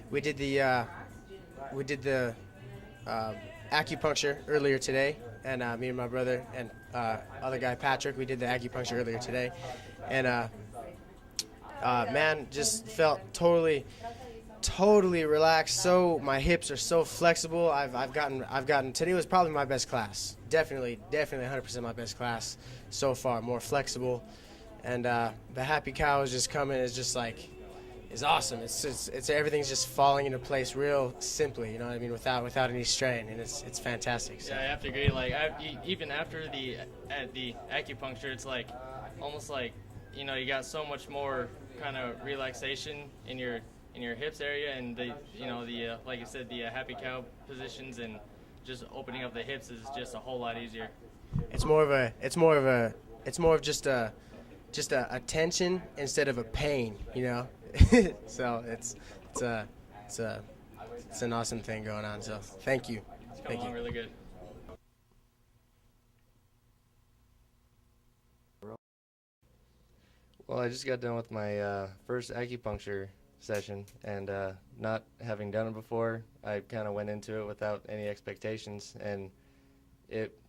We did the acupuncture earlier today, and me and my brother and other guy Patrick, we did the acupuncture earlier today, and man, just felt totally relaxed. So my hips are so flexible. I've gotten today was probably my best class. Definitely 100% my best class so far. More flexible, and the happy cow is just coming. Is just like is awesome. It's everything's just falling into place real simply. You know what I mean? Without any strain, and it's fantastic. So. Yeah, I have to agree. Like even after the acupuncture, it's like almost like you got so much more kind of relaxation in your hips area, and the like you said, the happy cow positions, and just opening up the hips is just a whole lot easier. It's more of just a tension instead of a pain. You know. So it's a it's a it's an awesome thing going on. So thank you, It's come thank you. along really good. Well, I just got done with my first acupuncture session, and not having done it before, I kind of went into it without any expectations, and it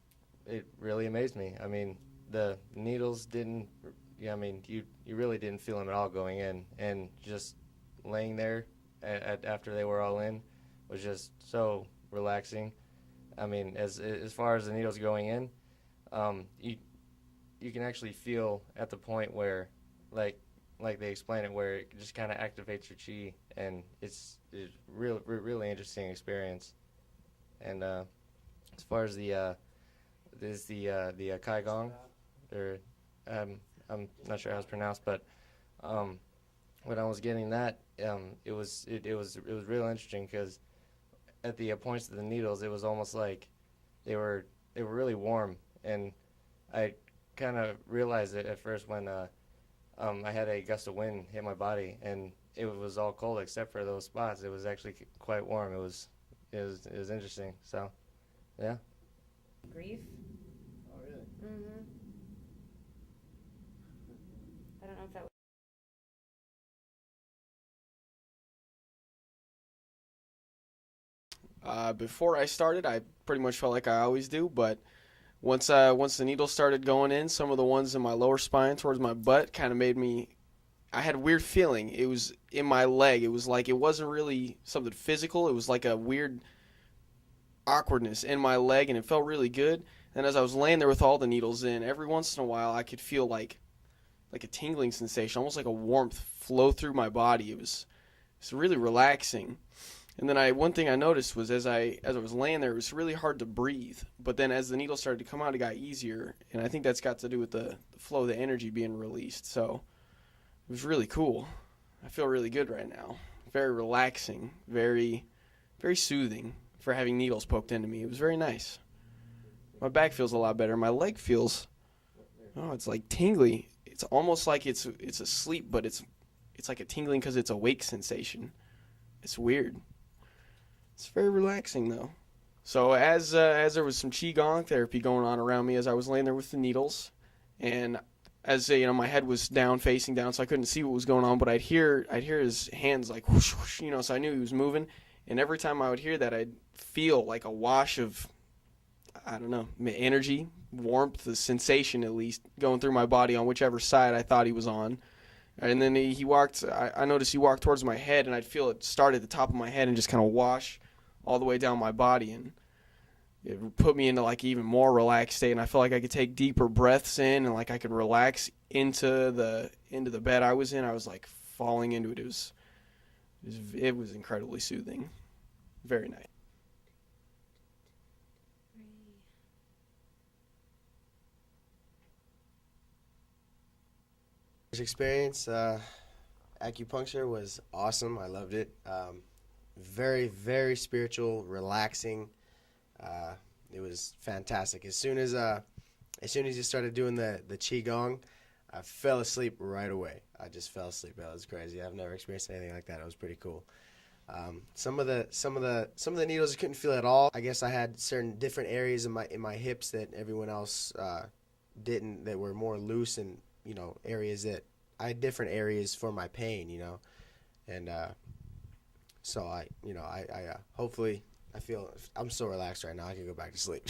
it really amazed me. I mean, the needles didn't. Yeah, I mean, you really didn't feel them at all going in, and just laying there after they were all in was just so relaxing. I mean, as far as the needles going in, you can actually feel at the point where, like like they explain it, where it just kind of activates your chi, and it's really interesting experience. And as far as the Kai Gong, or I'm not sure how it's pronounced, but um, when I was getting that, it was real interesting because at the points of the needles, it was almost like they were they were really warm, and I kind of realized it at first when I had a gust of wind hit my body, and it was all cold except for those spots. It was actually quite warm. It was interesting. So, yeah. Grief. Oh, really? Mhm. I don't know if that was Before I started, I pretty much felt like I always do, but once the needle started going in, some of the ones in my lower spine towards my butt kind of made me. I had a weird feeling. It was in my leg. It was like it wasn't really something physical. It was like a weird awkwardness in my leg, and it felt really good. And as I was laying there with all the needles in, every once in a while I could feel like a tingling sensation, almost like a warmth flow through my body. It's really relaxing. And then one thing I noticed was as I was laying there, it was really hard to breathe. But then as the needle started to come out, it got easier, and I think that's got to do with the flow of the energy being released. So it was really cool. I feel really good right now. Very relaxing, very soothing for having needles poked into me. It was very nice. My back feels a lot better. My leg feels, oh, it's like tingly. It's almost like it's asleep, but it's like a tingling because it's awake sensation. It's weird. It's very relaxing though. So as there was some qigong therapy going on around me as I was laying there with the needles, and as my head was down, facing down, so I couldn't see what was going on, but I'd hear his hands like whoosh whoosh, so I knew he was moving, and every time I would hear that, I'd feel like a wash of, I don't know, energy, warmth, the sensation at least going through my body on whichever side I thought he was on. And then he walked. I noticed he walked towards my head, and I'd feel it start at the top of my head and just kind of wash all the way down my body, and it put me into like even more relaxed state. And I felt like I could take deeper breaths in, and like I could relax into the bed I was in. I was like falling into it. It was incredibly soothing, very nice. Experience acupuncture was awesome. I loved it. Very spiritual, relaxing. Uh, it was fantastic. As soon as you started doing the qigong, I fell asleep right away. I just fell asleep. That was crazy. I've never experienced anything like that. It was pretty cool. Some of the needles I couldn't feel at all. I guess I had certain different areas in my hips that everyone else didn't. That were more loose, and areas that I had different areas for my pain. And So I hopefully I feel I'm so relaxed right now. I can go back to sleep.